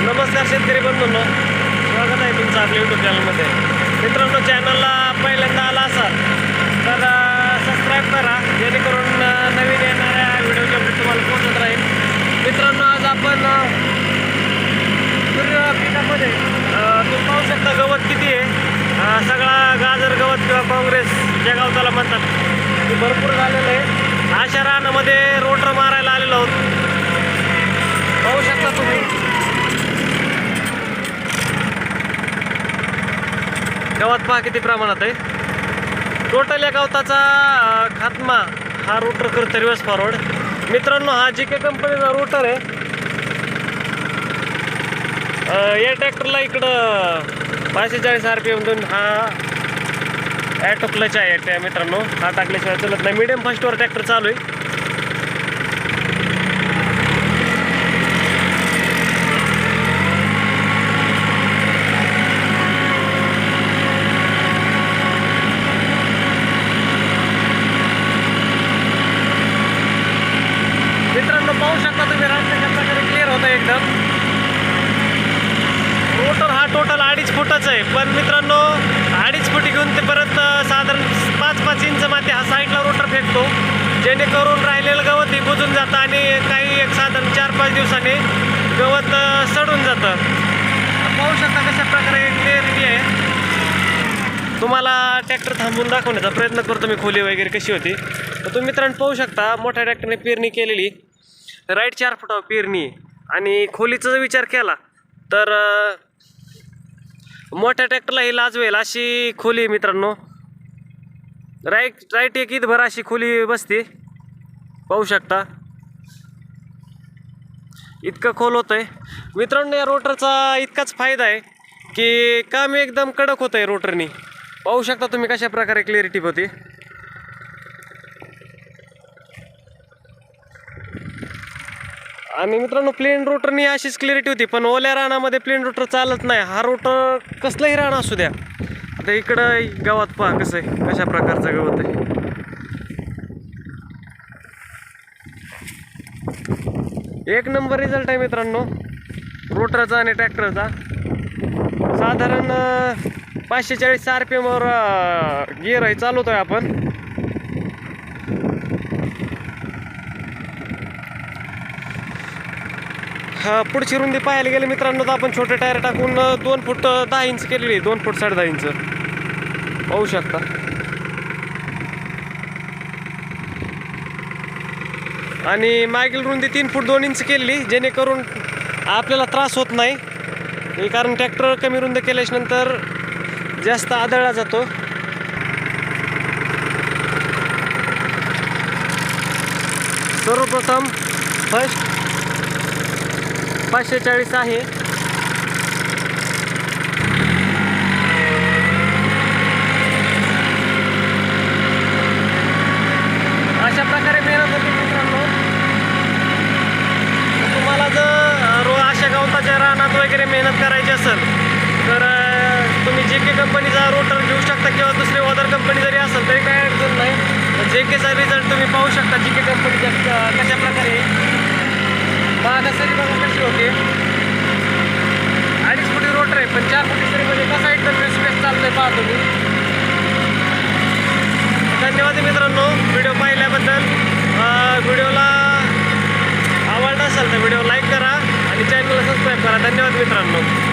नमस्कार शेतकरी बंधूंनो, स्वागत आहे तुमचं आपल्या यूट्यूब चॅनलमध्ये. मित्रांनो, चॅनलला पहिल्यांदा आला असाल तर सबस्क्राईब करा, जेणेकरून नवीन येणाऱ्या व्हिडिओची अपडेट तुम्हाला पोहोचत राहील. मित्रांनो, आज आपण सूर्य पिकामध्ये तुम्ही पाहू शकता गवत किती आहे. सगळा गाजर गवत किंवा काँग्रेस ज्या गावताला म्हणतात ते भरपूर झालेलं आहे. अशा रानामध्ये रोटर मारायला आलेलो आहोत. पाहू शकता तुम्ही गवत पहा किती प्रमाणात आहे. टोटल या गवताचा खात्मा हा रोटर करतो रिवर्स फॉरवर्ड. मित्रांनो, हा JK कंपनीचा रोटर आहे. या ट्रॅक्टरला इकडं 540 RPM दोन हा ॲटो क्लच आहे. मित्रांनो, हा टाकल्याशिवाय चलत नाही. मीडियम फास्टवर ट्रॅक्टर चालू आहे. मित्रांनो, पाहू शकता तुम्ही रान कशा प्रकारे क्लिअर होतं एकदम. रोटर हा टोटल 2.5 फुटाचा आहे. पण मित्रांनो, 2.5 फुटी घेऊन ते परत साधारण 5-5 इंच माती हा साईडला रोटर फेकतो, जेणेकरून राहिलेलं गवत हे बुजून जातं आणि काही एक साधारण 4-5 दिवसांनी गवत सडून जातं. पाहू शकता कशा प्रकारे क्लिअरिटी आहे. तुम्हाला ट्रॅक्टर थांबवून दाखवण्याचा प्रयत्न करतो मी, खोली वगैरे कशी होती. तर तुम्ही मित्रांनो पाहू शकता, मोठ्या ट्रॅक्टरने पेरणी केलेली, राईट 4 फुटावर पेरणी. आणि खोलीचा जर विचार केला तर मोठ्या ट्रॅक्टरला ही लाजवेल अशी खोली. मित्रांनो, राईट एक ईदभर अशी खोली बसते. पाहू शकता इतकं खोल होतं आहे. मित्रांनो, या रोटरचा इतकाच फायदा आहे की काम एकदम कडक होतं आहे रोटरनी. पाहू शकता तुम्ही कशा प्रकारे क्लिअरिटी होती. आणि मित्रांनो, प्लेन रोटरनी अशीच क्लिअरिटी होती. पण ओल्या रानामध्ये प्लेन रोटर चालत नाही. हा रोटर कसलंही रान असू द्या. आता इकडं गवत पहा कसं आहे, कशा प्रकारचं गवत आहे. एक नंबर रिझल्ट आहे मित्रांनो रोटरचा आणि ट्रॅक्टरचा. साधारण 540 RPM वर गिअर आहे चालवतोय आपण. हा पुढची रुंदी पाहायला गेले मित्रांनो तर आपण छोटे टायर टाकून 2 फूट 10 इंच केलेली, 2 फूट 10.5 इंच. पाहू शकता. आणि मागील रुंदी 3 फूट 2 इंच केलेली, जेणेकरून आपल्याला त्रास होत नाही. कारण ट्रॅक्टर कमी रुंद केल्याच्या नंतर जास्त आदळला जातो. सर्वप्रथम फर्स्ट 540 आहे. अशा प्रकारे मेहनत होती मित्रांनो. तुम्हाला जर अशा गवताच्या रानात वगैरे मेहनत करायची असेल तर तुम्ही JK कंपनीचा रोटर घेऊ शकता, किंवा दुसरी अदर कंपनी जरी असेल तरी काही अडचण नाही. JKचा रिझल्ट तुम्ही पाहू शकता. JK कंपनीच्या कशा प्रकारे बागा सरी बघा कशी होते. 2.5 फुटी रोटर आहे, पण 4 फुटी सरीमध्ये कसा एकदम स्पेस चालतोय पहा तुम्ही. धन्यवाद मित्रांनो व्हिडिओ पाहिल्याबद्दल. व्हिडिओला आवडला असेल तर व्हिडिओ लाईक करा आणि चॅनलला सबस्क्राईब करा. धन्यवाद मित्रांनो.